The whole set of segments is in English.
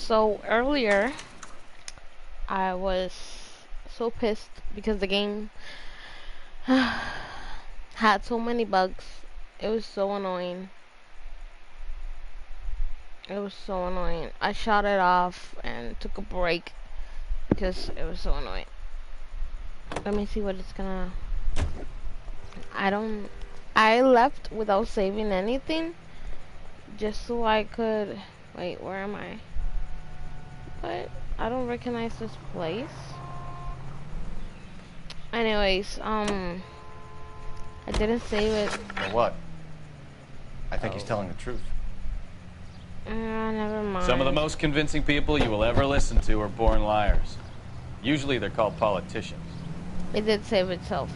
So earlier, I was so pissed because the game had so many bugs. It was so annoying. It was so annoying. I shut it off and took a break because it was so annoying. Let me see what it's gonna... I left without saving anything just so I could... Wait, where am I? What? I don't recognize this place. Anyways, I didn't save it. For what? I think he's telling the truth. Never mind. Some of the most convincing people you will ever listen to are born liars. Usually they're called politicians. It did save itself.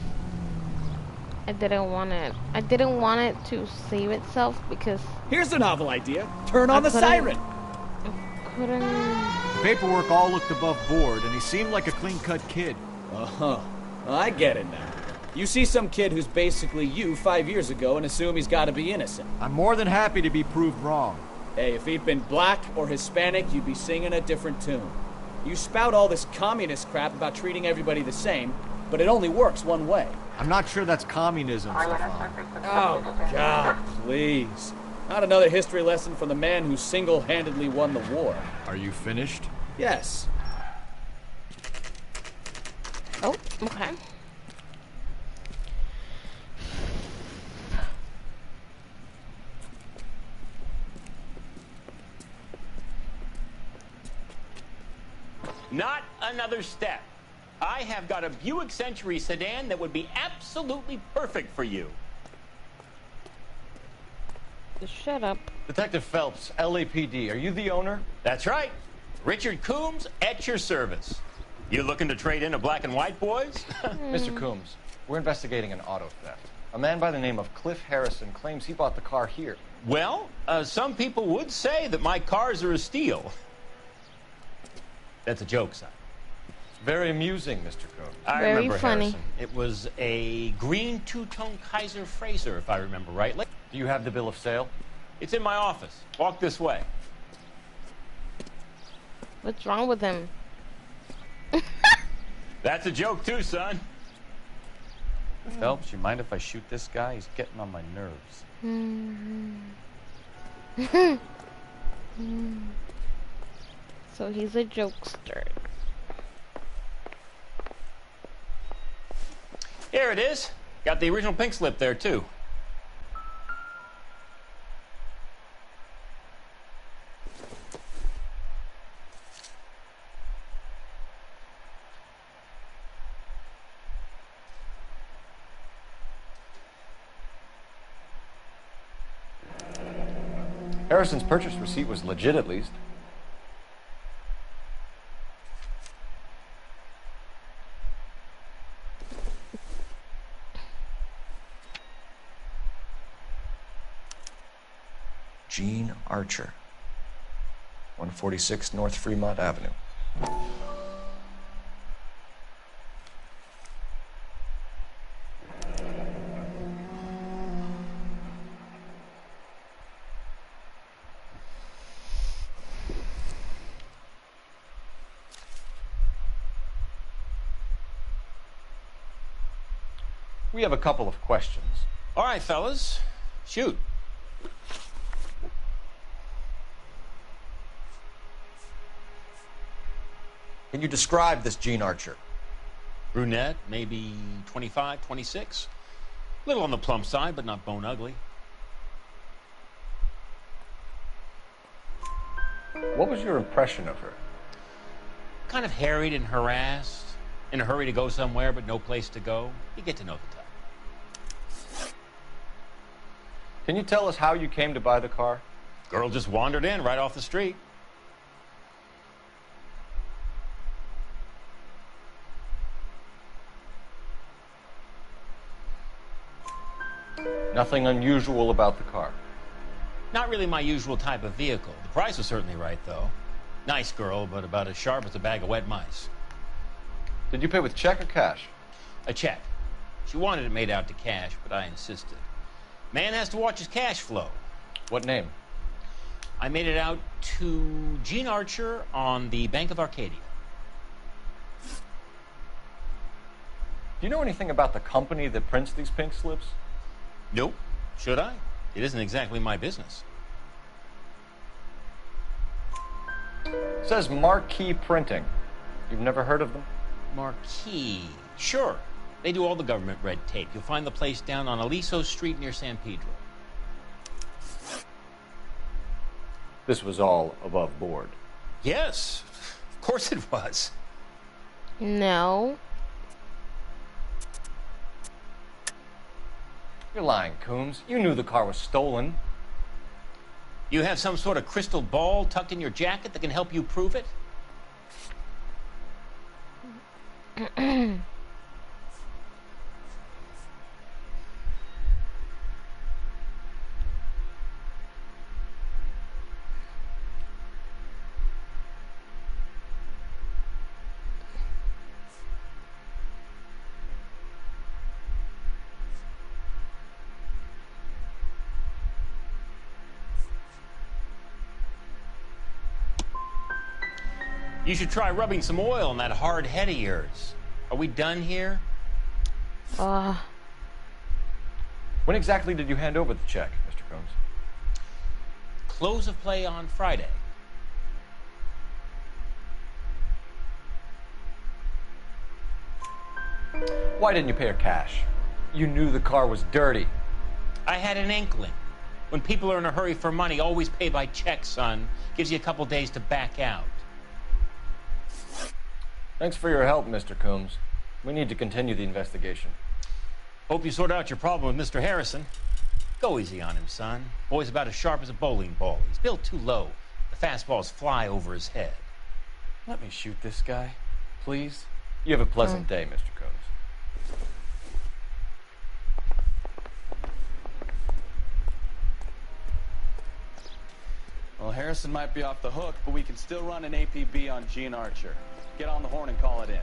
I didn't want it. I didn't want it to save itself because... Here's a novel idea. Turn on the siren. I couldn't... The paperwork all looked above board, and he seemed like a clean-cut kid. Uh-huh. I get it now. You see some kid who's basically you 5 years ago and assume he's got to be innocent. I'm more than happy to be proved wrong. Hey, if he'd been black or Hispanic, you'd be singing a different tune. You spout all this communist crap about treating everybody the same, but it only works one way. I'm not sure that's communism, Stefan. Oh, God, please. Not another history lesson from the man who single-handedly won the war. Are you finished? Yes. Oh, okay. Not another step. I have got a Buick Century sedan that would be absolutely perfect for you. Just shut up. Detective Phelps, LAPD, are you the owner? That's right. Richard Coombs at your service. You looking to trade in a black and white, boys? Mr. Coombs, we're investigating an auto theft. A man by the name of Cliff Harrison claims he bought the car here. Well, some people would say that my cars are a steal. That's a joke, son. It's very amusing, Mr. Coombs. I Very remember funny. Harrison. It was a green two-tone Kaiser Frazer, if I remember rightly. Do you have the bill of sale? It's in my office. Walk this way. What's wrong with him? That's a joke, too, son. Phelps, you mind if I shoot this guy? He's getting on my nerves. So he's a jokester. Here it is. Got the original pink slip there, too. Harrison's purchase receipt was legit, at least. Gene Archer, 146 North Fremont Avenue. We have a couple of questions. All right, fellas. Shoot. Can you describe this Gene Archer? Brunette, maybe 25, 26. Little on the plump side, but not bone ugly. What was your impression of her? Kind of harried and harassed. In a hurry to go somewhere, but no place to go. You get to know the type. Can you tell us how you came to buy the car? Girl just wandered in right off the street. Nothing unusual about the car. Not really my usual type of vehicle. The price was certainly right, though. Nice girl, but about as sharp as a bag of wet mice. Did you pay with check or cash? A check. She wanted it made out to cash, but I insisted. Man has to watch his cash flow. What name? I made it out to Gene Archer on the Bank of Arcadia. Do you know anything about the company that prints these pink slips? Nope. Should I? It isn't exactly my business. It says Marquee Printing. You've never heard of them? Marquee. Sure. They do all the government red tape. You'll find the place down on Aliso Street near San Pedro. This was all above board. Yes, of course it was. No. You're lying, Coombs. You knew the car was stolen. You have some sort of crystal ball tucked in your jacket that can help you prove it? You should try rubbing some oil on that hard head of yours. Are we done here? When exactly did you hand over the check, Mr. Coombs? Close of play on Friday. Why didn't you pay her cash? You knew the car was dirty. I had an inkling. When people are in a hurry for money, always pay by check, son. Gives you a couple days to back out. Thanks for your help, Mr. Coombs. We need to continue the investigation. Hope you sort out your problem with Mr. Harrison. Go easy on him, son. Boy's about as sharp as a bowling ball. He's built too low. The fastballs fly over his head. Let me shoot this guy, please. You have a pleasant day, Mr. Coombs. Well, Harrison might be off the hook, but we can still run an APB on Gene Archer. Get on the horn and call it in.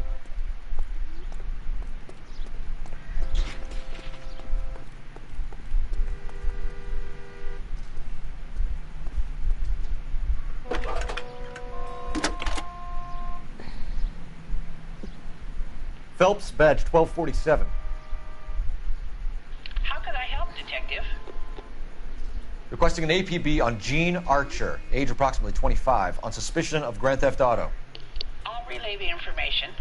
Phelps, badge 1247. How could I help, Detective? Requesting an APB on Gene Archer, age approximately 25, on suspicion of Grand Theft Auto. I'll relay the information.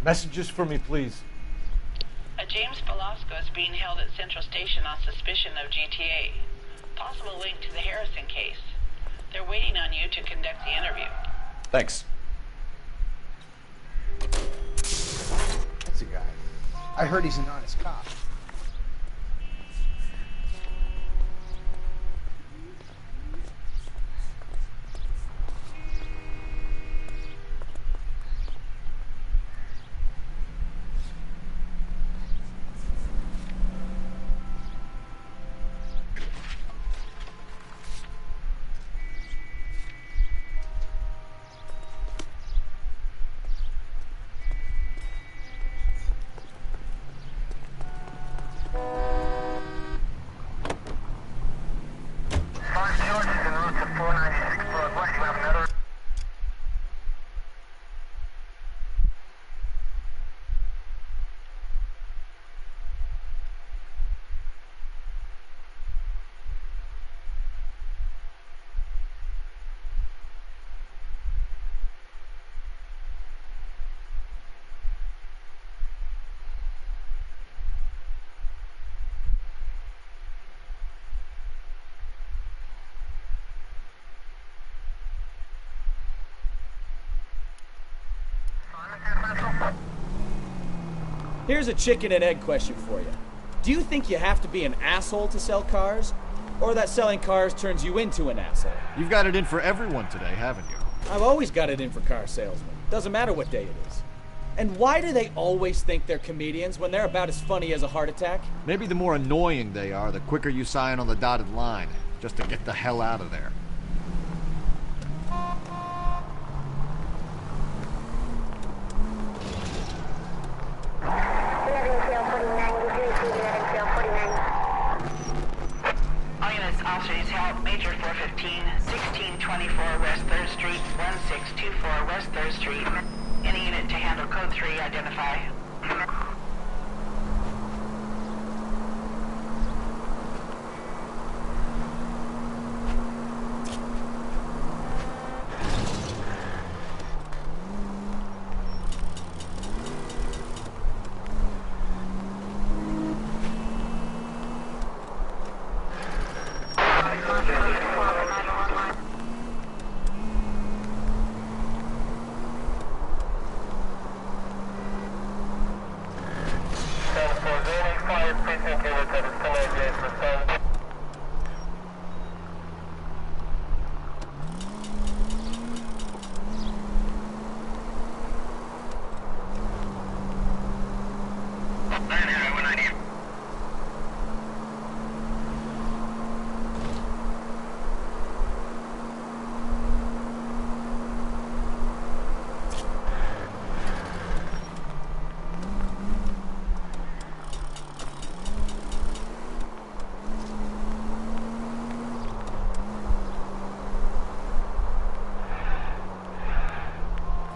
Messages for me, please. A James Velasco is being held at Central Station on suspicion of GTA. Possible link to the Harrison case. They're waiting on you to conduct the interview. Thanks. That's a guy. I heard he's an honest cop. Here's a chicken and egg question for you. Do you think you have to be an asshole to sell cars? Or that selling cars turns you into an asshole? You've got it in for everyone today, haven't you? I've always got it in for car salesmen. Doesn't matter what day it is. And why do they always think they're comedians when they're about as funny as a heart attack? Maybe the more annoying they are, the quicker you sign on the dotted line, just to get the hell out of there. Officers help Major 415, 1624 West 3rd Street, 1624 West 3rd Street. Any unit to handle code 3, identify.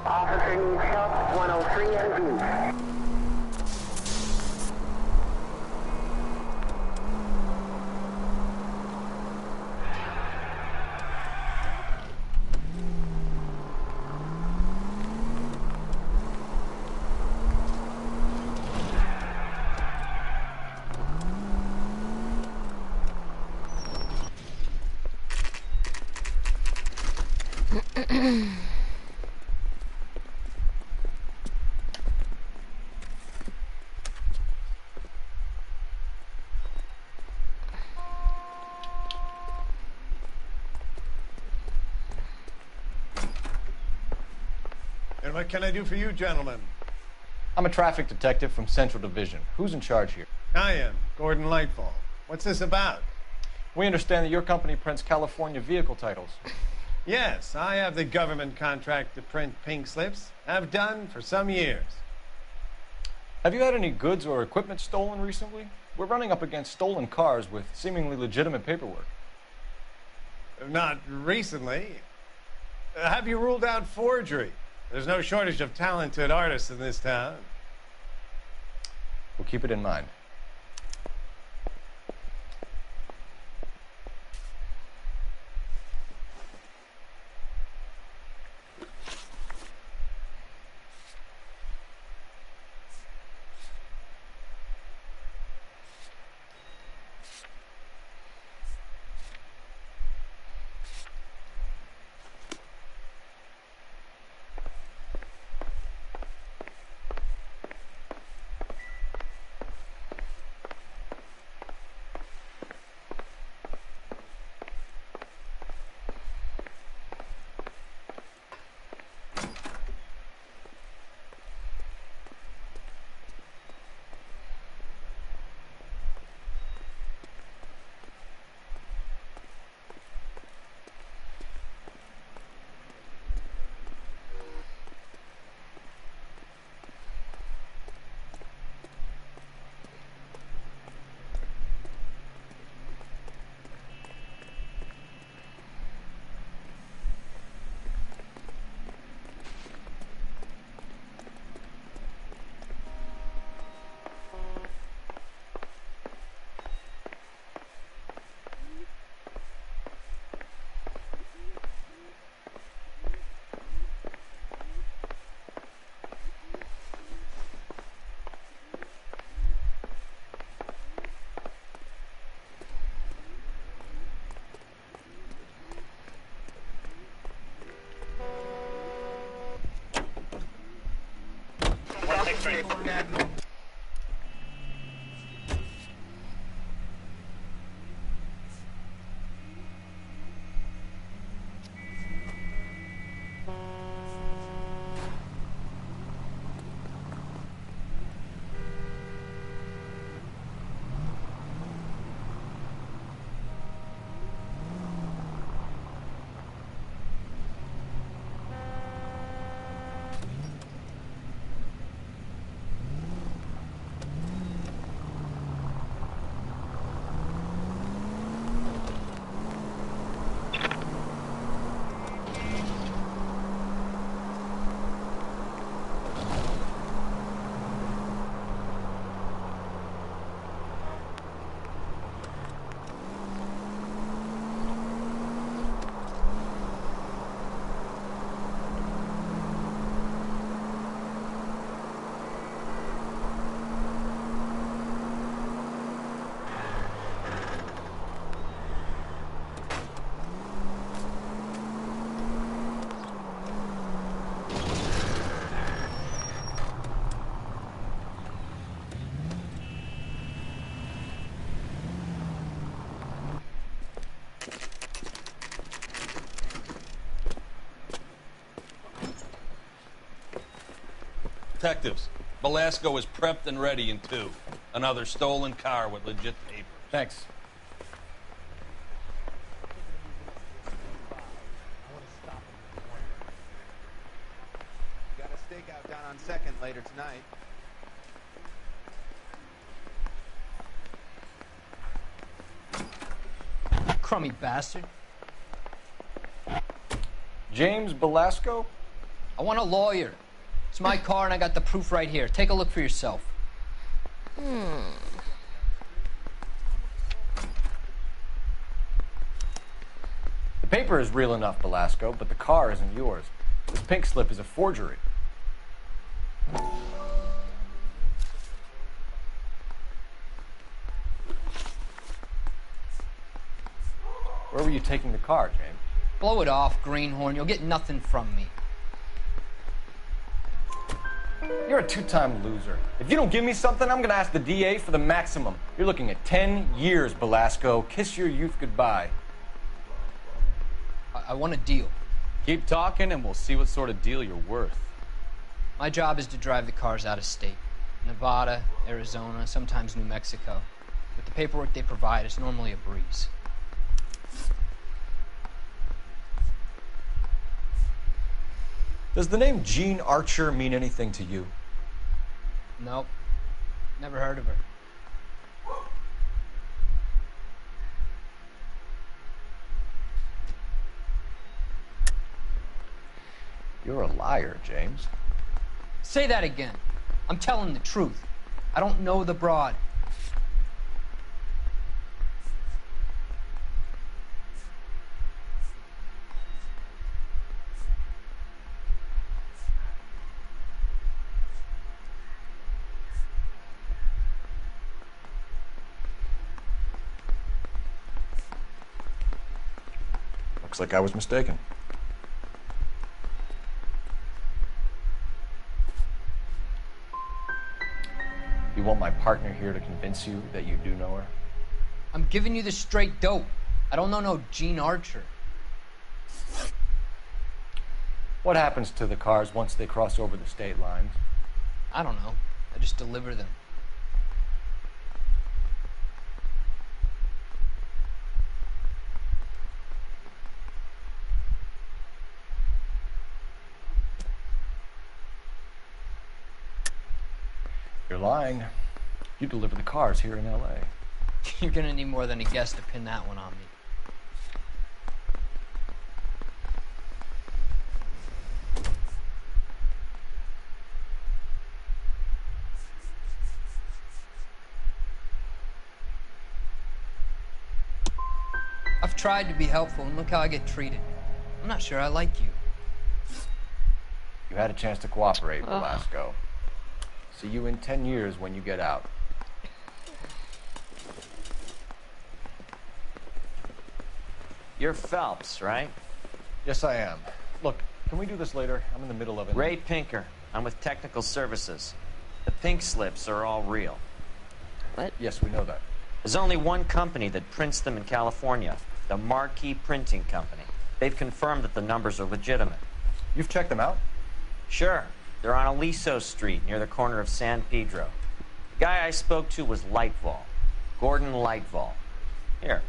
Officer needs help, 103 and V. And what can I do for you, gentlemen? I'm a traffic detective from Central Division. Who's in charge here? I am, Gordon Lightfall. What's this about? We understand that your company prints California vehicle titles. Yes, I have the government contract to print pink slips. Have done for some years. Have you had any goods or equipment stolen recently? We're running up against stolen cars with seemingly legitimate paperwork. Not recently. Have you ruled out forgery? There's no shortage of talented artists in this town. We'll keep it in mind. Detectives, Belasco is prepped and ready in 2. Another stolen car with legit papers. Thanks. Got a stakeout down on 2nd later tonight. Crummy bastard. James Belasco? I want a lawyer. It's my car and I got the proof right here. Take a look for yourself. The paper is real enough, Belasco, but the car isn't yours. This pink slip is a forgery. Where were you taking the car, James? Blow it off, Greenhorn. You'll get nothing from me. You're a two-time loser. If you don't give me something, I'm gonna ask the DA for the maximum. You're looking at 10 years, Belasco. Kiss your youth goodbye. I want a deal. Keep talking and we'll see what sort of deal you're worth. My job is to drive the cars out of state. Nevada, Arizona, sometimes New Mexico. With the paperwork they provide, it's normally a breeze. Does the name Jean Archer mean anything to you? Nope. Never heard of her. You're a liar, James. Say that again. I'm telling the truth. I don't know the broad. Looks like I was mistaken. You want my partner here to convince you that you do know her? I'm giving you the straight dope. I don't know no Jean Archer. What happens to the cars once they cross over the state lines? I don't know. I just deliver them. You're lying. You deliver the cars here in L.A. You're gonna need more than a guess to pin that one on me. I've tried to be helpful, and look how I get treated. I'm not sure I like you. You had a chance to cooperate, Belasco. See you in 10 years when you get out. You're Phelps, right? Yes, I am. Look, can we do this later? I'm in the middle of it. Ray Pinker. I'm with Technical Services. The pink slips are all real. What? Yes, we know that. There's only one company that prints them in California, the Marquee Printing Company. They've confirmed that the numbers are legitimate. You've checked them out? Sure. They're on Aliso Street, near the corner of San Pedro. The guy I spoke to was Lightval. Gordon Lightval. Here,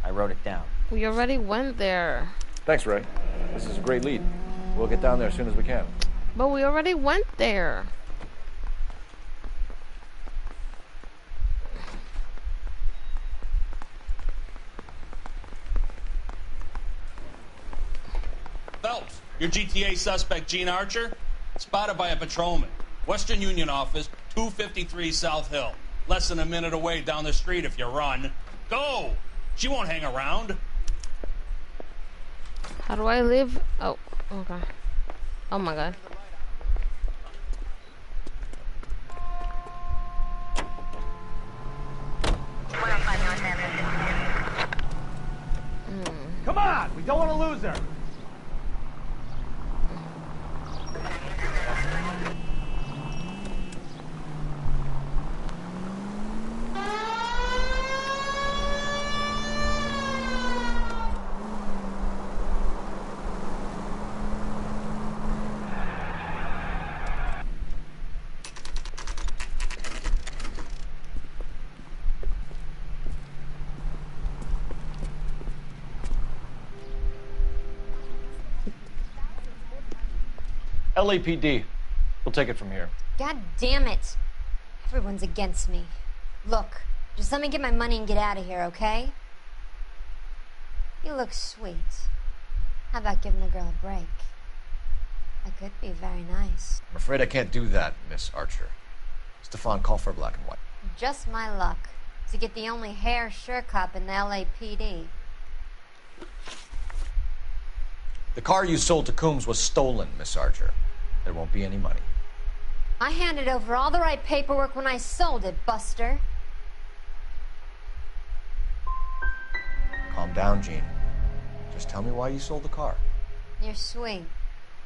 I wrote it down. We already went there. Thanks, Ray. This is a great lead. We'll get down there as soon as we can. But we already went there. Phelps, your GTA suspect, Jean Archer, spotted by a patrolman. Western Union office, 253 South Hill. Less than a minute away down the street if you run. Go! She won't hang around. How do I live? Oh, okay. Oh my god. Come on! We don't want to lose her! LAPD. We'll take it from here. God damn it. Everyone's against me. Look, just let me get my money and get out of here, okay? You look sweet. How about giving the girl a break? That could be very nice. I'm afraid I can't do that, Miss Archer. Stefan, call for black and white. Just my luck to get the only hair sure cop in the LAPD. The car you sold to Coombs was stolen, Miss Archer. There won't be any money. I handed over all the right paperwork when I sold it, Buster. Calm down, Jean. Just tell me why you sold the car. You're sweet.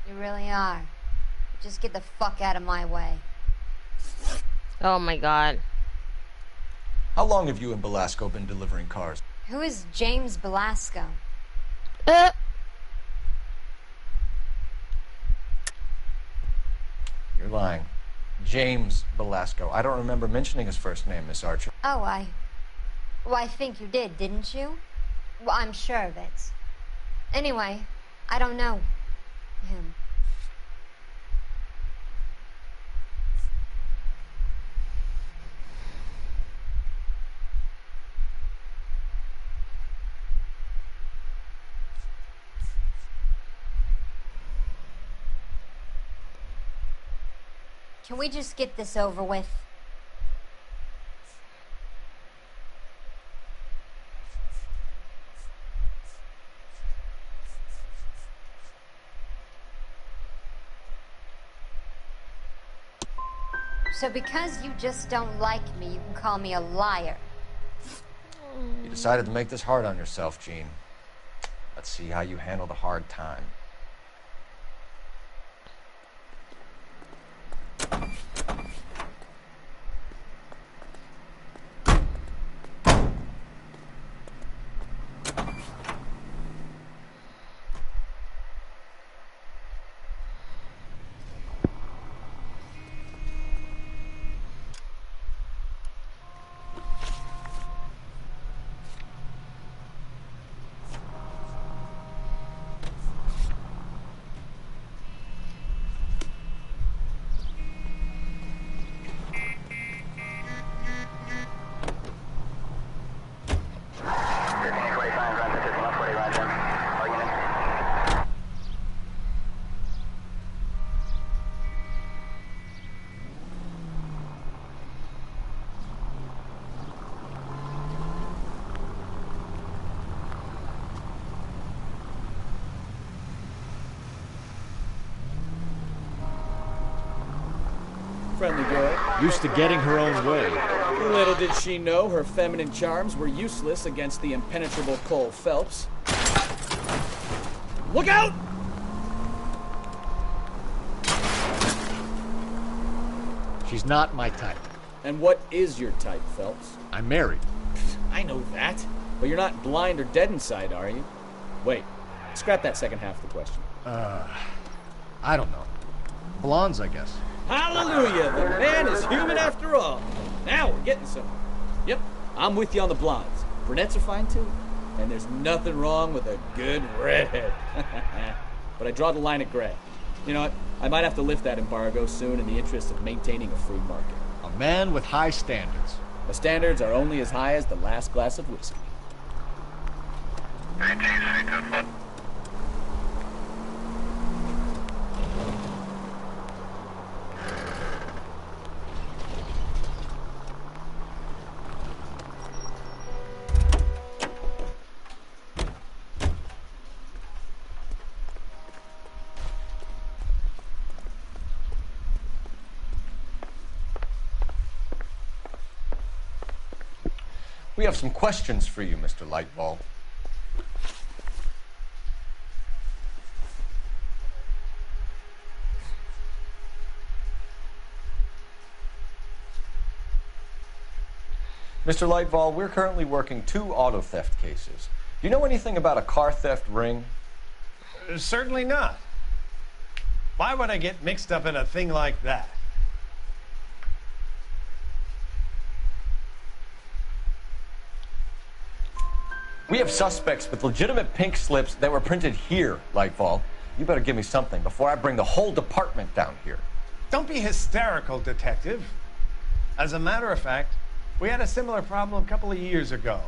You really are. Just get the fuck out of my way. Oh my god. How long have you and Belasco been delivering cars? Who is James Belasco? You're lying. James Belasco. I don't remember mentioning his first name, Miss Archer. Oh, well, I think you did, didn't you? Well, I'm sure of it. Anyway, I don't know him. Can we just get this over with? So because you just don't like me, you can call me a liar. You decided to make this hard on yourself, Jean. Let's see how you handle the hard time. Friendly girl. Used to getting her own way. Little did she know her feminine charms were useless against the impenetrable Cole Phelps. Look out! She's not my type. And what is your type, Phelps? I'm married. I know that. But you're not blind or dead inside, are you? Wait. Scrap that second half of the question. I don't know. Blondes, I guess. Hallelujah! The man is human after all. Now we're getting somewhere. Yep, I'm with you on the blondes. Brunettes are fine too. And there's nothing wrong with a good redhead. But I draw the line at gray. You know what? I might have to lift that embargo soon in the interest of maintaining a free market. A man with high standards. The standards are only as high as the last glass of whiskey. We have some questions for you, Mr. Lightball. Mr. Lightball, we're currently working 2 auto theft cases. Do you know anything about a car theft ring? Certainly not. Why would I get mixed up in a thing like that? We have suspects with legitimate pink slips that were printed here, Lightfall. You better give me something before I bring the whole department down here. Don't be hysterical, Detective. As a matter of fact, we had a similar problem a couple of years ago.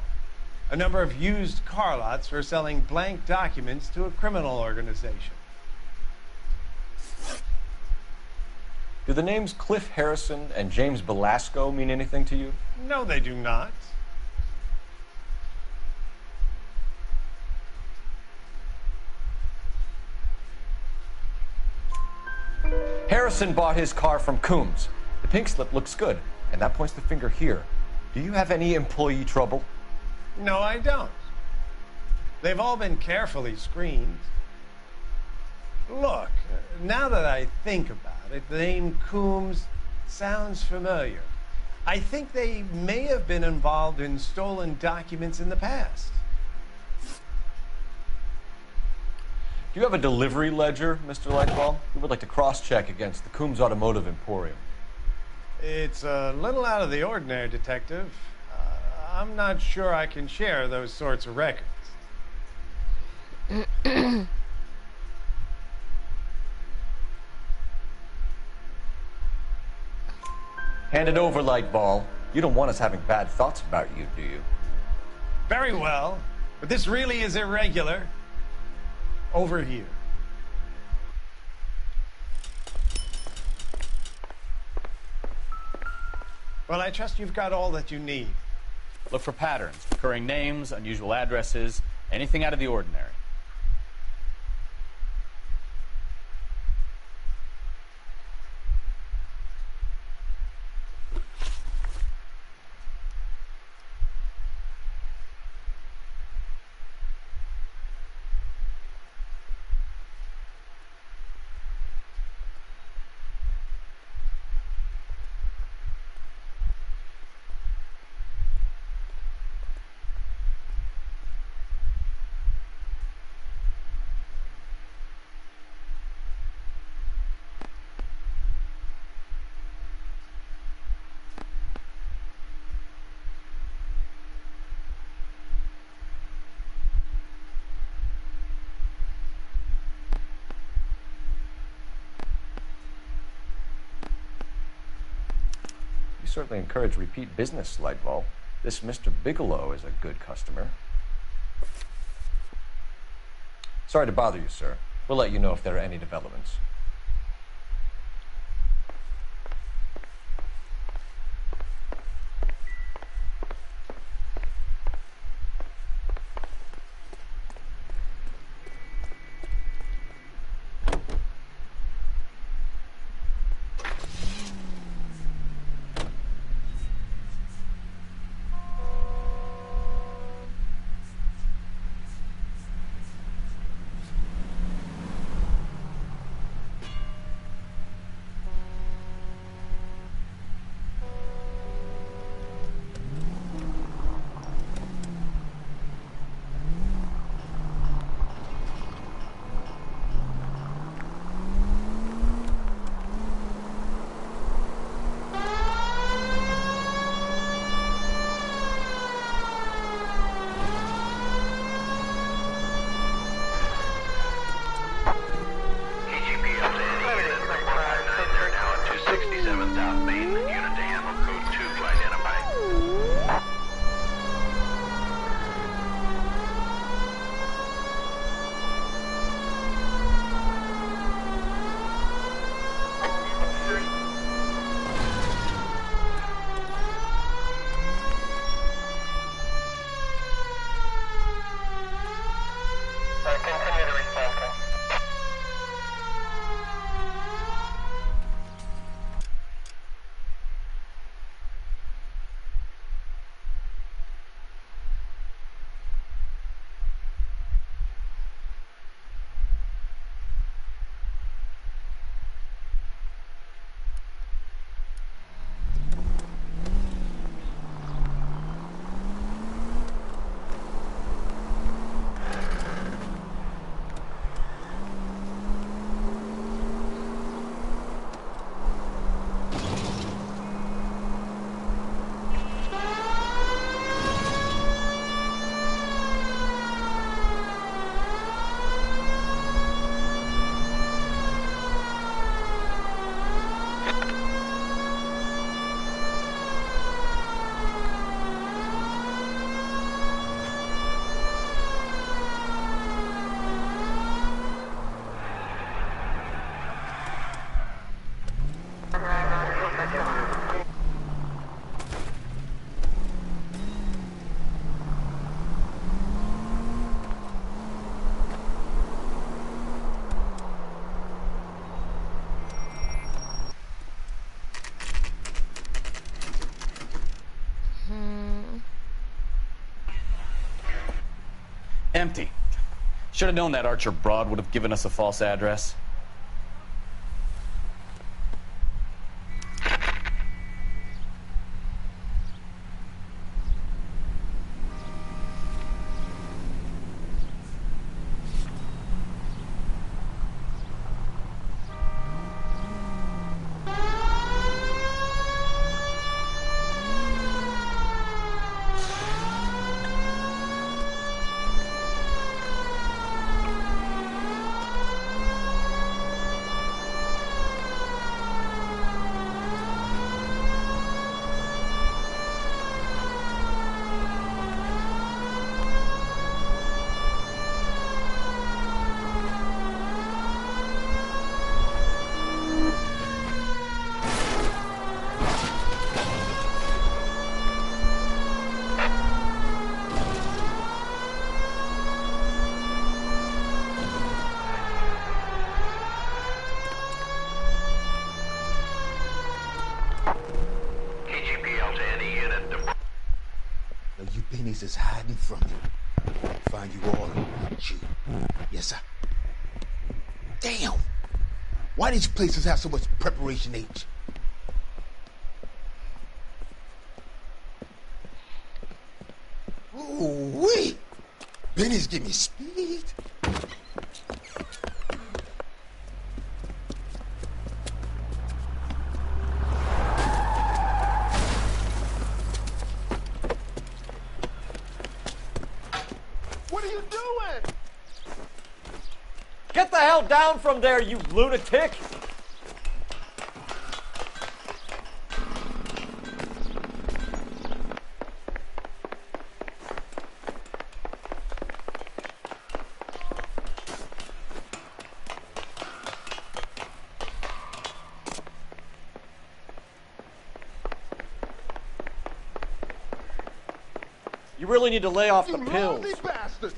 A number of used car lots were selling blank documents to a criminal organization. Do the names Cliff Harrison and James Belasco mean anything to you? No, they do not. Harrison bought his car from Coombs. The pink slip looks good, and that points the finger here. Do you have any employee trouble? No, I don't. They've all been carefully screened. Look, now that I think about it, the name Coombs sounds familiar. I think they may have been involved in stolen documents in the past. Do you have a delivery ledger, Mr. Lightball? We would like to cross-check against the Coombs Automotive Emporium. It's a little out of the ordinary, Detective. I'm not sure I can share those sorts of records. Hand it over, Lightball. You don't want us having bad thoughts about you, do you? Very well, but this really is irregular. Over here. Well, I trust you've got all that you need. Look for patterns, recurring names, unusual addresses, anything out of the ordinary. You certainly encourage repeat business, Lightball. This Mr. Bigelow is a good customer. Sorry to bother you, sir. We'll let you know if there are any developments. Empty. Should have known that Archer broad would have given us a false address. Is hiding from you. Find you all and shoot you. Yes, sir. Damn! Why these places have so much preparation H? Ooh-wee! Benny's giving me speed. Get the hell down from there, you lunatic! You really need to lay off the pills. Lousy bastard!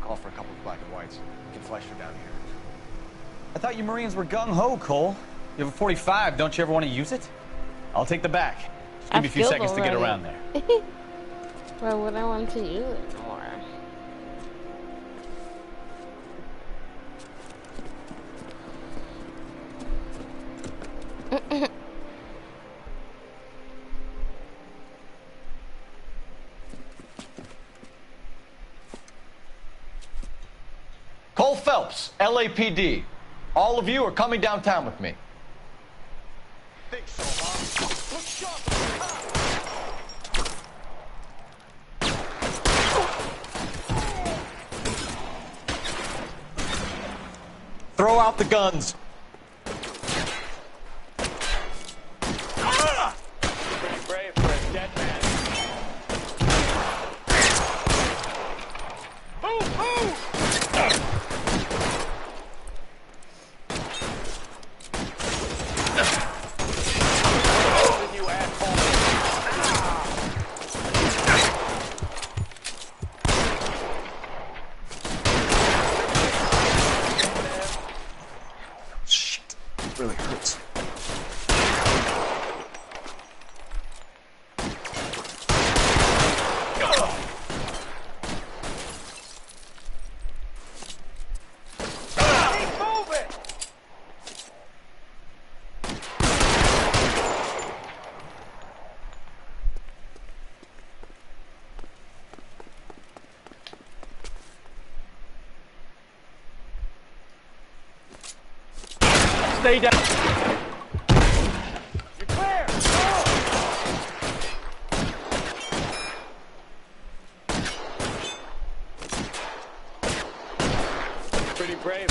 Call for a couple of black and whites. We can flash her down here. I thought you Marines were gung-ho, Cole. You have a 45. Don't you ever want to use it? I'll take the back. Just give me a few seconds to get around there. Why would I want to use it more? Cole Phelps, LAPD. All of you are coming downtown with me. Think so, huh? Look sharp. Throw out the guns. Pretty brave for a dead man. Move, move! You asshole. Shit, it really hurts. Keep moving! Stay down. You're clear! Pretty brave.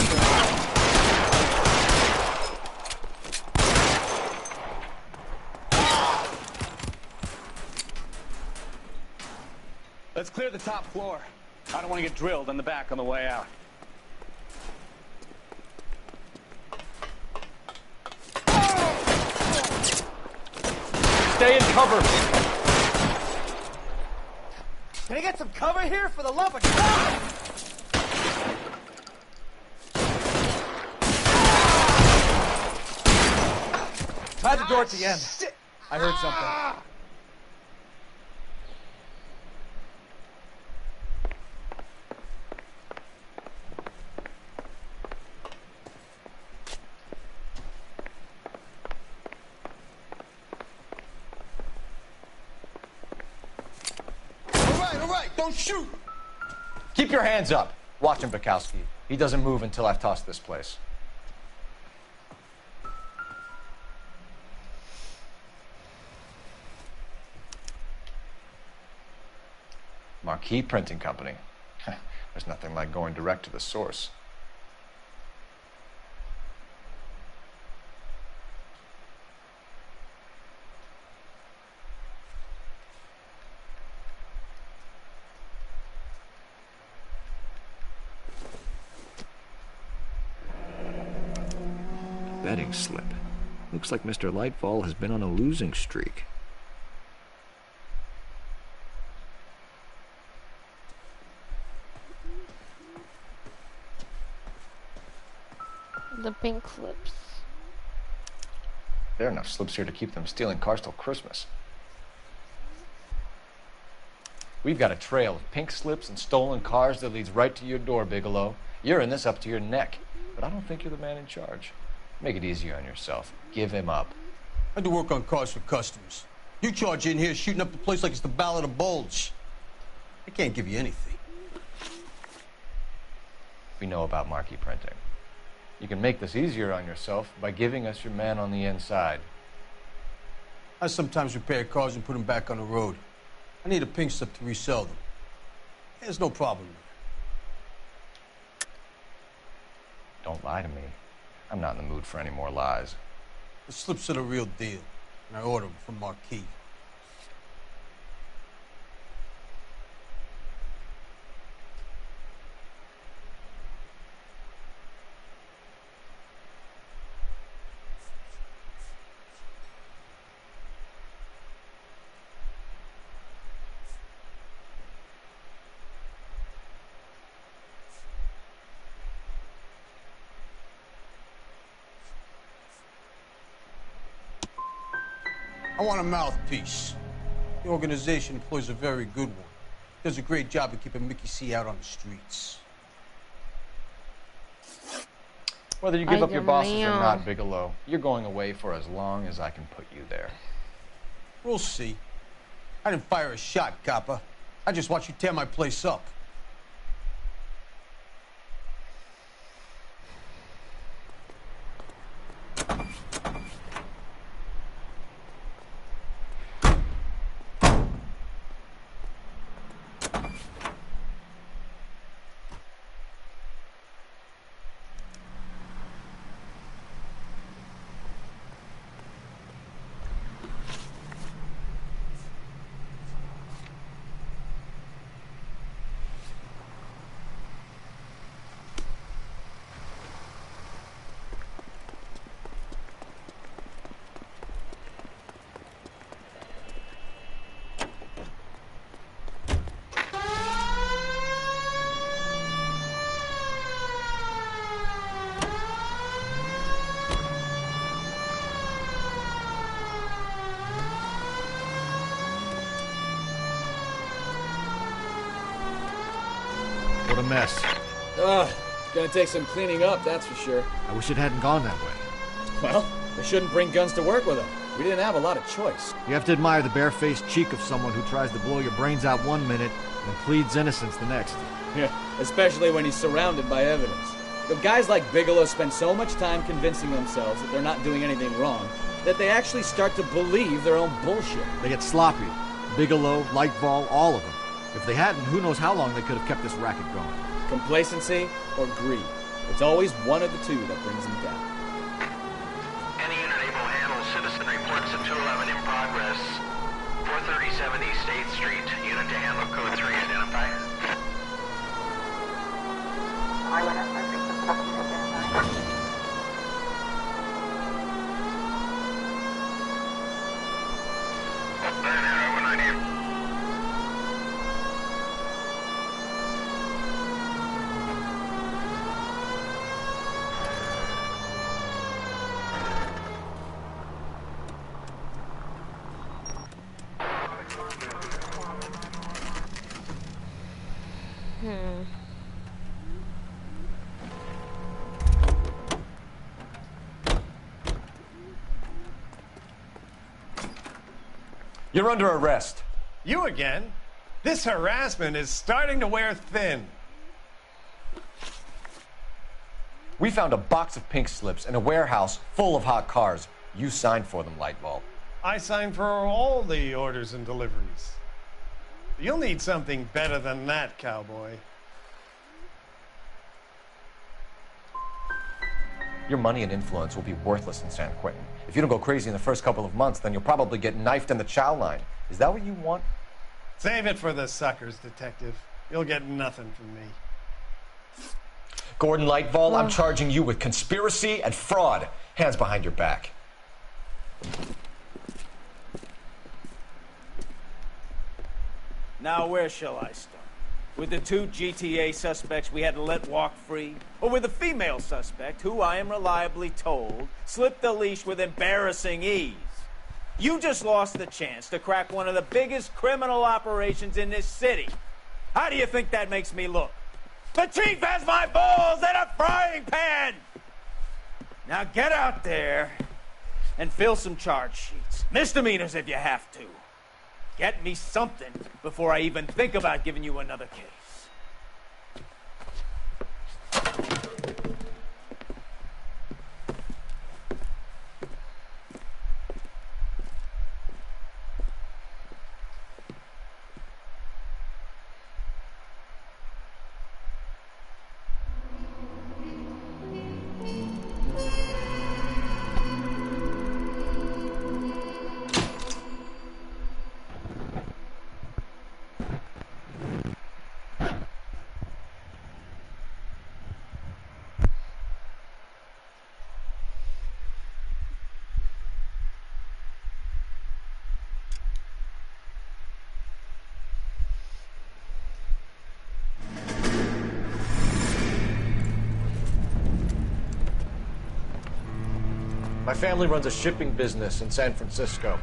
Let's clear the top floor. I don't want to get drilled in the back on the way out. Stay in cover. Can I get some cover here for the love of God? Try the door at the end. I heard something. All right, don't shoot! Keep your hands up. Watch him, Bukowski. He doesn't move until I've tossed this place. Marquee Printing Company. There's nothing like going direct to the source. Betting slip. Looks like Mr. Lightfall has been on a losing streak. The pink slips. There are enough slips here to keep them stealing cars till Christmas. We've got a trail of pink slips and stolen cars that leads right to your door, Bigelow. You're in this up to your neck, but I don't think you're the man in charge. Make it easier on yourself. Give him up. I do work on cars for customers. You charge in here shooting up the place like it's the Ballad of Bulge. I can't give you anything. We know about Marquee Printing. You can make this easier on yourself by giving us your man on the inside. I sometimes repair cars and put them back on the road. I need a pink slip to resell them. There's no problem there. Don't lie to me. I'm not in the mood for any more lies. The slips are the real deal, and I order them from Marquee. want a mouthpiece. The organization employs a very good one. Does a great job of keeping Mickey C out on the streets. Whether you give up your bosses or not, Bigelow, you're going away for as long as I can put you there. We'll see. I didn't fire a shot, copper. I just watched you tear my place up. What a mess. Gonna take some cleaning up, that's for sure. I wish it hadn't gone that way. Well, they shouldn't bring guns to work with them. We didn't have a lot of choice. You have to admire the barefaced cheek of someone who tries to blow your brains out one minute and pleads innocence the next. Yeah, especially when he's surrounded by evidence. But guys like Bigelow spend so much time convincing themselves that they're not doing anything wrong that they actually start to believe their own bullshit. They get sloppy. Bigelow, Lightfall, all of them. If they hadn't, who knows how long they could have kept this racket going. Complacency or greed. It's always one of the two that brings them down. Any unit able to handle citizen reports of 211 in progress. 437 East 8th Street. Unit to handle code 3 identify. You're under arrest. You again? This harassment is starting to wear thin. We found a box of pink slips in a warehouse full of hot cars. You signed for them, Lightfall. I signed for all the orders and deliveries. You'll need something better than that, cowboy. Your money and influence will be worthless in San Quentin. If you don't go crazy in the first couple of months, then you'll probably get knifed in the chow line. Is that what you want? Save it for the suckers, Detective. You'll get nothing from me. Gordon Lightfall, I'm charging you with conspiracy and fraud. Hands behind your back. Now, where shall I start? With the two GTA suspects we had to let walk free? Or with the female suspect, who I am reliably told slipped the leash with embarrassing ease? You just lost the chance to crack one of the biggest criminal operations in this city. How do you think that makes me look? The chief has my balls in a frying pan! Now get out there and fill some charge sheets. Misdemeanors if you have to. Get me something before I even think about giving you another case. My family runs a shipping business in San Francisco.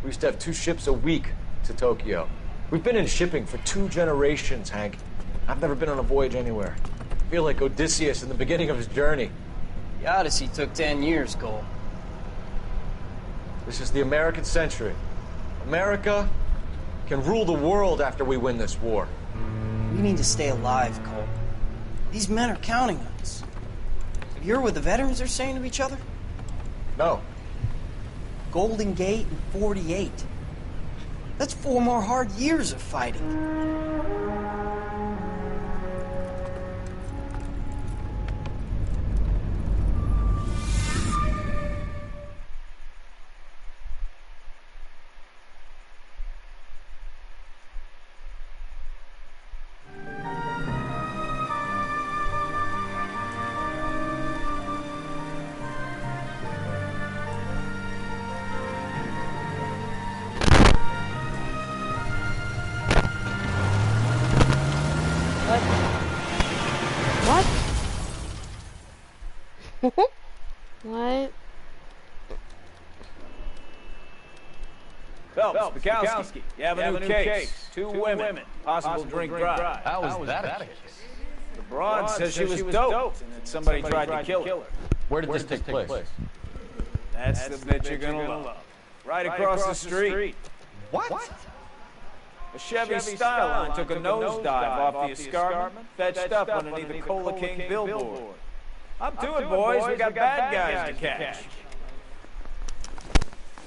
We used to have 2 ships a week to Tokyo. We've been in shipping for 2 generations, Hank. I've never been on a voyage anywhere. I feel like Odysseus in the beginning of his journey. The Odyssey took 10 years, Cole. This is the American century. America can rule the world after we win this war. We need to stay alive, Cole. These men are counting on us. Have you heard what the veterans are saying to each other? No. Golden Gate and 48. That's 4 more hard years of fighting. What? Phelps, Bukowski, you have a new case. 2 women, possible drink drive. How was that a case? The broad says she was doped and that somebody tried to kill her. Where did this take place? That's the bit you're gonna love. Right across the street. What? A Chevy Styline took a nosedive off the escarpment, fetched up underneath the Cola King billboard. Up to it, boys. We got bad guys to catch.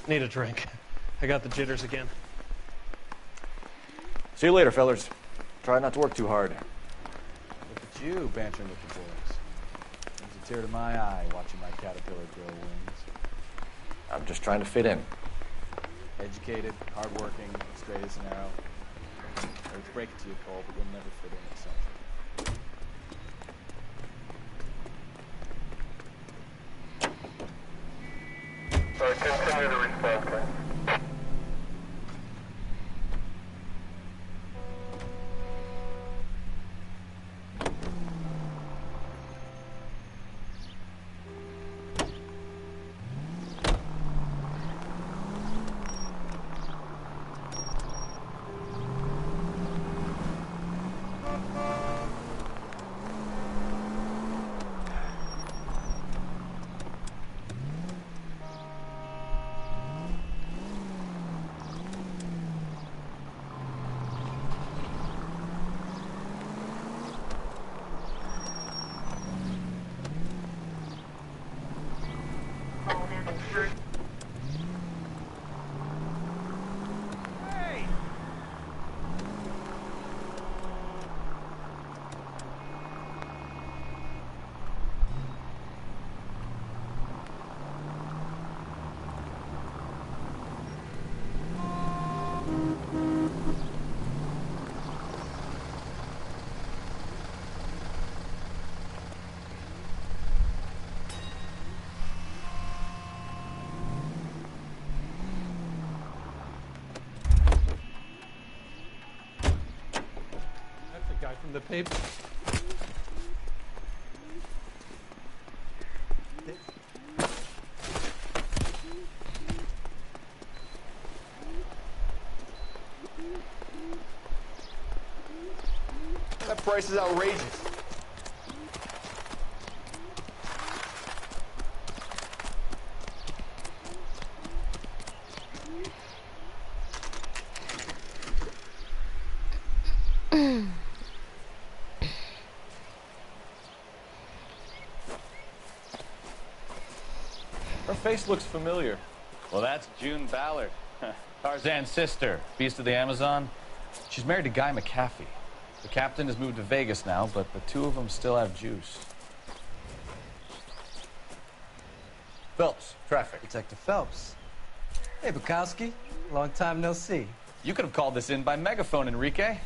Need a drink. I got the jitters again. See you later, fellas. Try not to work too hard. Look at you, banter-looking boys. Brings a tear to my eye watching my caterpillar grow wings. I'm just trying to fit in. Educated, hardworking, straight as an arrow. I hate to break it to you, Cole, but you'll never fit in at Central. Continue the response, please. Guy from the paper. That price is outrageous. Her face looks familiar. Well, that's June Ballard, Tarzan's sister, Beast of the Amazon. She's married to Guy McAfee. The captain has moved to Vegas now, but the 2 of them still have juice. Phelps, traffic. Detective Phelps. Hey, Bukowski. Long time no see. You could have called this in by megaphone, Enrique.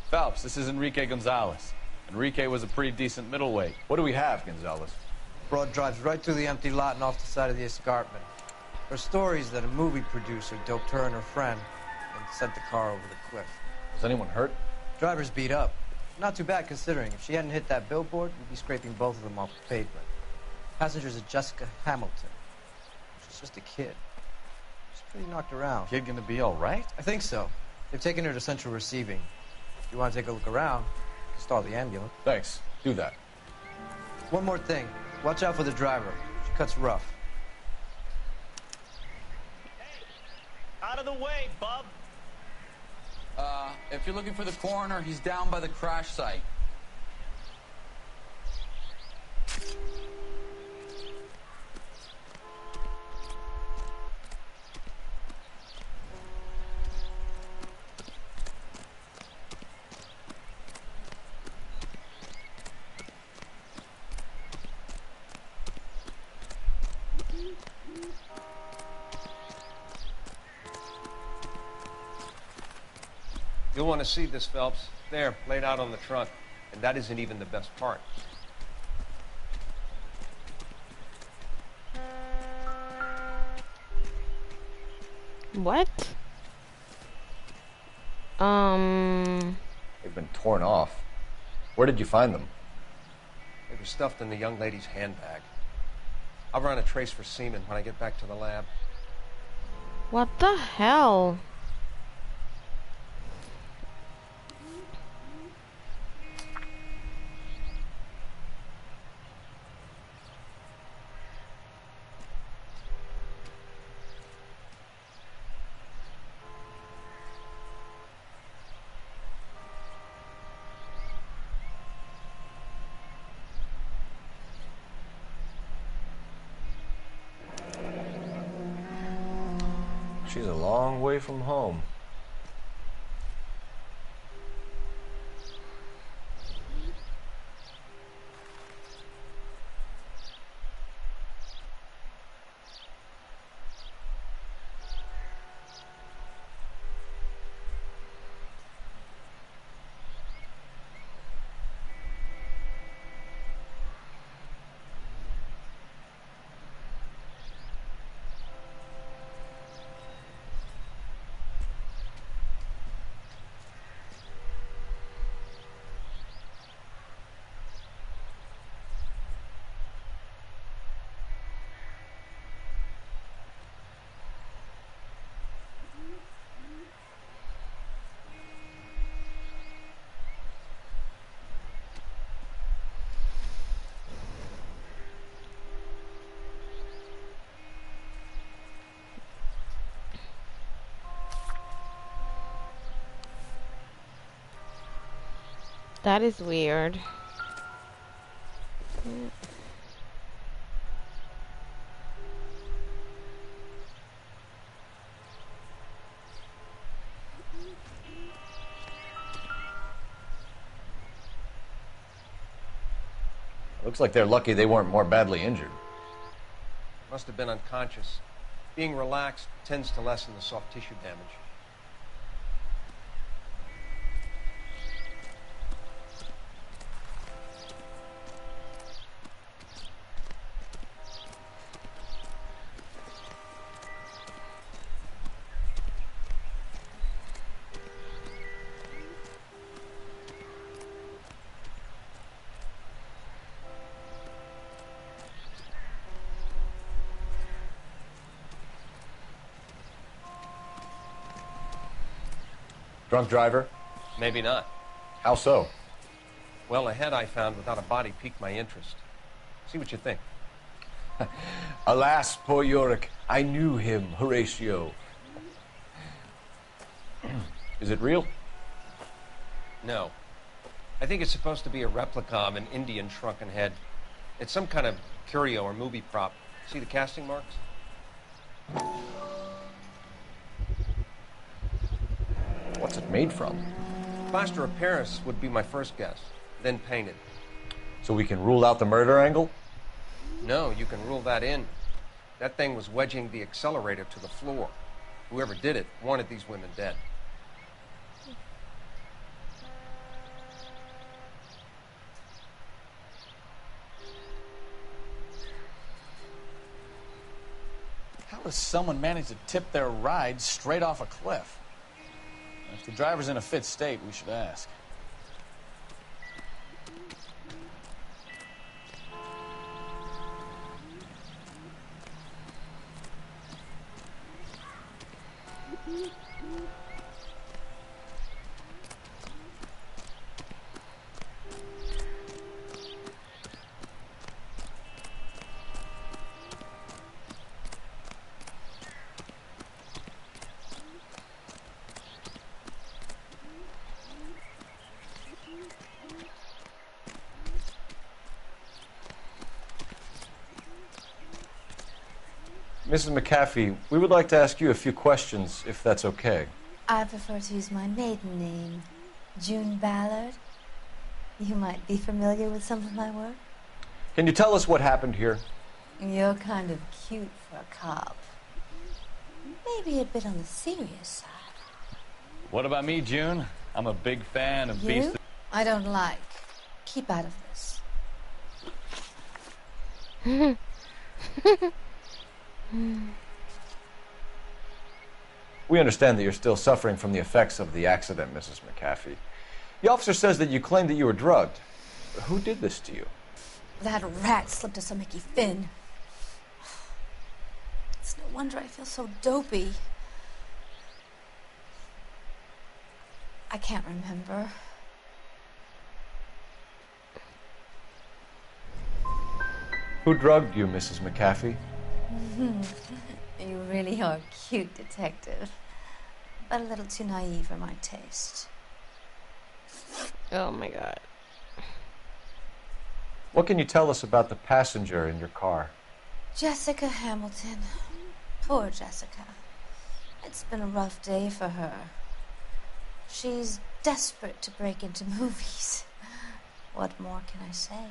Phelps, this is Enrique Gonzalez. Enrique was a pretty decent middleweight. What do we have, Gonzalez? Broad drives right through the empty lot and off the side of the escarpment. Her stories that a movie producer doped her and her friend and sent the car over the cliff. Is anyone hurt? Driver's beat up. Not too bad considering. If she hadn't hit that billboard, we'd be scraping both of them off the pavement. Passengers are Jessica Hamilton. She's just a kid. She's pretty knocked around. Kid gonna be all right? I think so. They've taken her to central receiving. If you want to take a look around, start the ambulance. Thanks. Do that. One more thing. Watch out for the driver. She cuts rough. Out of the way, bub. If you're looking for the coroner, he's down by the crash site. You'll want to see this, Phelps. There, laid out on the trunk. And that isn't even the best part. What? They've been torn off. Where did you find them? They were stuffed in the young lady's handbag. I'll run a trace for semen when I get back to the lab. What the hell? She's a long way from home. That is weird. Looks like they're lucky they weren't more badly injured. Must have been unconscious. Being relaxed tends to lessen the soft tissue damage. Drunk driver? Maybe not. How so? Well, a head I found without a body piqued my interest. See what you think. Alas, poor Yorick. I knew him, Horatio. Is it real? No. I think it's supposed to be a replica of an Indian shrunken head. It's some kind of curio or movie prop. See the casting marks? What's it made from? Plaster of Paris would be my first guess, then painted. So we can rule out the murder angle? No, you can rule that in. That thing was wedging the accelerator to the floor. Whoever did it wanted these women dead. How does someone manage to tip their ride straight off a cliff? If the driver's in a fit state, we should ask. Mrs. McAfee, we would like to ask you a few questions, if that's okay. I prefer to use my maiden name, June Ballard. You might be familiar with some of my work. Can you tell us what happened here? You're kind of cute for a cop. Maybe a bit on the serious side. What about me, June? I'm a big fan of Beast. I don't like. Keep out of this. We understand that you're still suffering from the effects of the accident, Mrs. McAfee. The officer says that you claimed that you were drugged. Who did this to you? That rat slipped us a Mickey Finn. It's no wonder I feel so dopey. I can't remember. Who drugged you, Mrs. McAfee? You really are a cute detective, but a little too naive for my taste. Oh my god. What can you tell us about the passenger in your car? Jessica Hamilton. Poor Jessica. It's been a rough day for her. She's desperate to break into movies. What more can I say?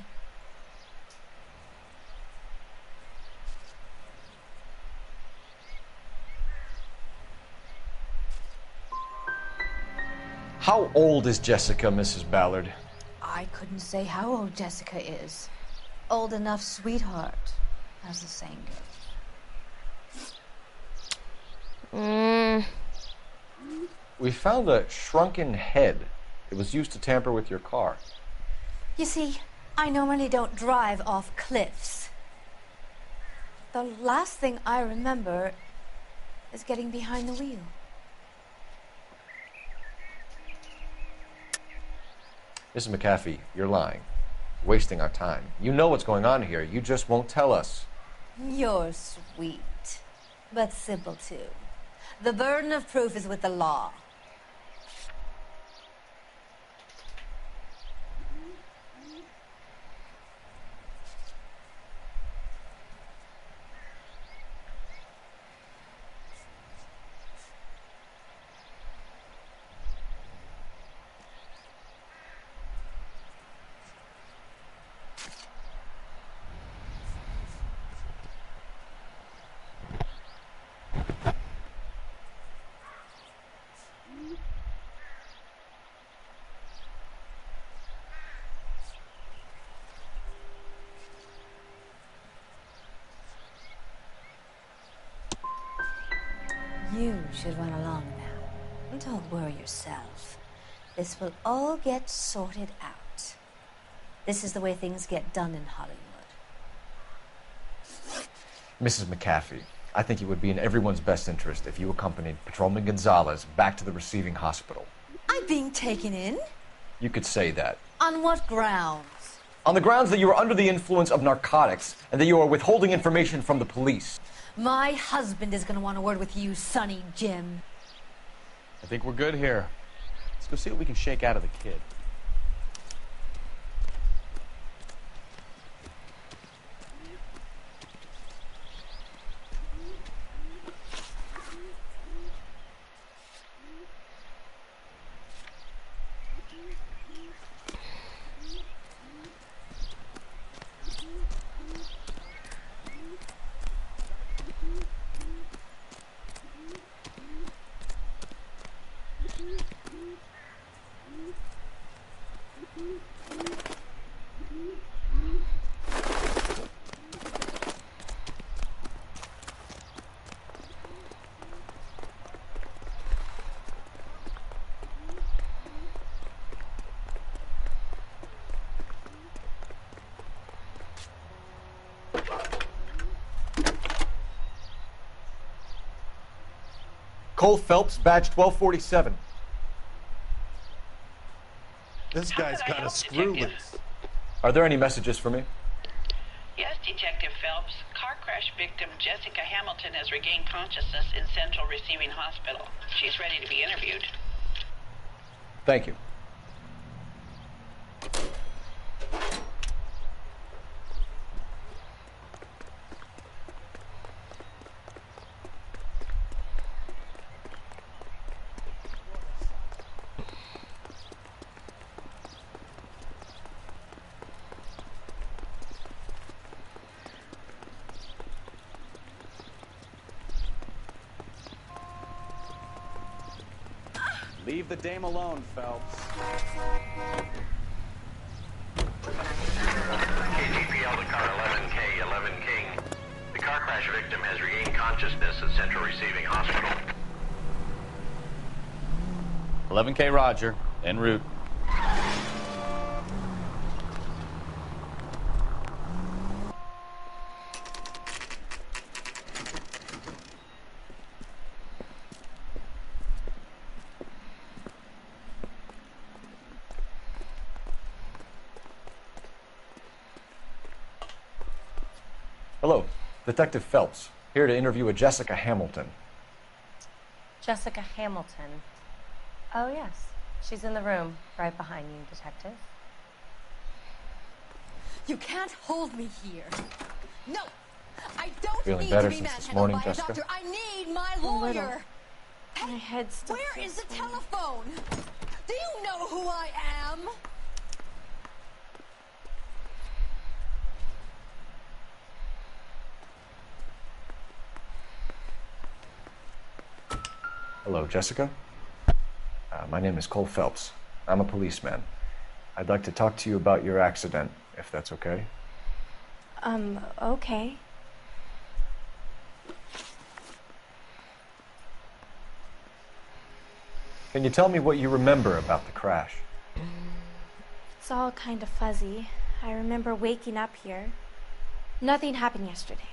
How old is Jessica, Mrs. Ballard? I couldn't say how old Jessica is. Old enough, sweetheart, as the saying goes. We found a shrunken head. It was used to tamper with your car. You see, I normally don't drive off cliffs. The last thing I remember is getting behind the wheel. Mrs. McAfee, you're lying. Wasting our time. You know what's going on here. You just won't tell us. You're sweet, but simple too. The burden of proof is with the law. You should run along now. Don't worry yourself. This will all get sorted out. This is the way things get done in Hollywood. Mrs. McAfee, I think it would be in everyone's best interest if you accompanied Patrolman Gonzalez back to the receiving hospital. I'm being taken in? You could say that. On what grounds? On the grounds that you are under the influence of narcotics and that you are withholding information from the police. My husband is going to want a word with you, Sonny Jim. I think we're good here. Let's go see what we can shake out of the kid. Cole Phelps, badge 1247. This guy's got a screw loose. Are there any messages for me? Yes, Detective Phelps. Car crash victim Jessica Hamilton has regained consciousness in Central Receiving Hospital. She's ready to be interviewed. Thank you. Leave the dame alone, Phelps. KGPL to car 11K, 11 King. The car crash victim has regained consciousness at Central Receiving Hospital. 11K Roger, en route. Hello, Detective Phelps, here to interview a Jessica Hamilton. Jessica Hamilton. Oh, yes. She's in the room, right behind you, Detective. You can't hold me here. No! I don't Feeling need better to be since this manhandled morning, by Jessica? a doctor. I need my A little. lawyer. My head still Where feels is the funny. telephone? Do you know who I am? Hello, Jessica. My name is Cole Phelps. I'm a policeman. I'd like to talk to you about your accident, if that's okay. Okay. Can you tell me what you remember about the crash? It's all kind of fuzzy. I remember waking up here. Nothing happened yesterday.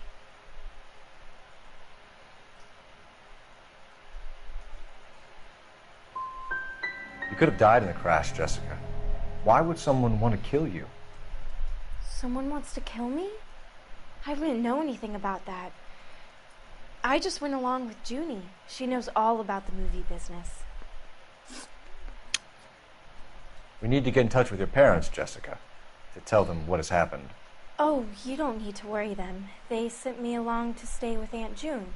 You could have died in the crash, Jessica. Why would someone want to kill you? Someone wants to kill me? I wouldn't know anything about that. I just went along with Junie. She knows all about the movie business. We need to get in touch with your parents, Jessica, to tell them what has happened. Oh, you don't need to worry them. They sent me along to stay with Aunt June.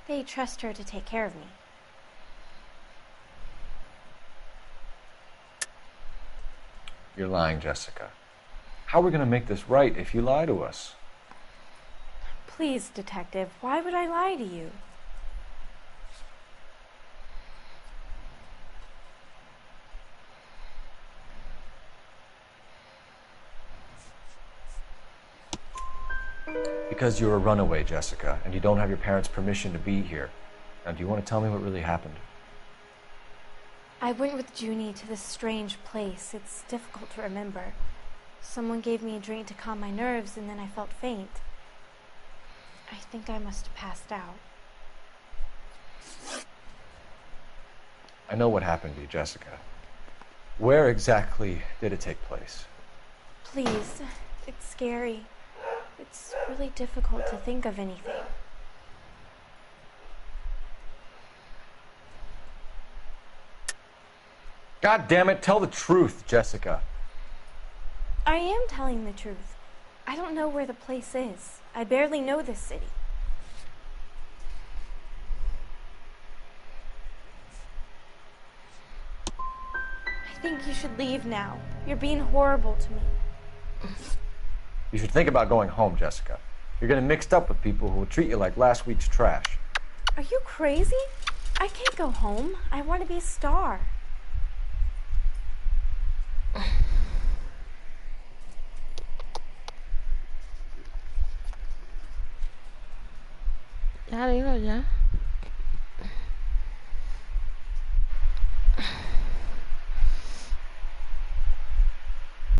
They trust her to take care of me. You're lying, Jessica. How are we going to make this right if you lie to us? Please, Detective, why would I lie to you? Because you're a runaway, Jessica, and you don't have your parents' permission to be here. Now, do you want to tell me what really happened? I went with Junie to this strange place. It's difficult to remember. Someone gave me a drink to calm my nerves, and then I felt faint. I think I must have passed out. I know what happened to you, Jessica. Where exactly did it take place? Please, it's scary. It's really difficult to think of anything. God damn it, tell the truth, Jessica. I am telling the truth. I don't know where the place is. I barely know this city. I think you should leave now. You're being horrible to me. You should think about going home, Jessica. You're getting mixed up with people who will treat you like last week's trash. Are you crazy? I can't go home. I want to be a star. Ya digo, ya.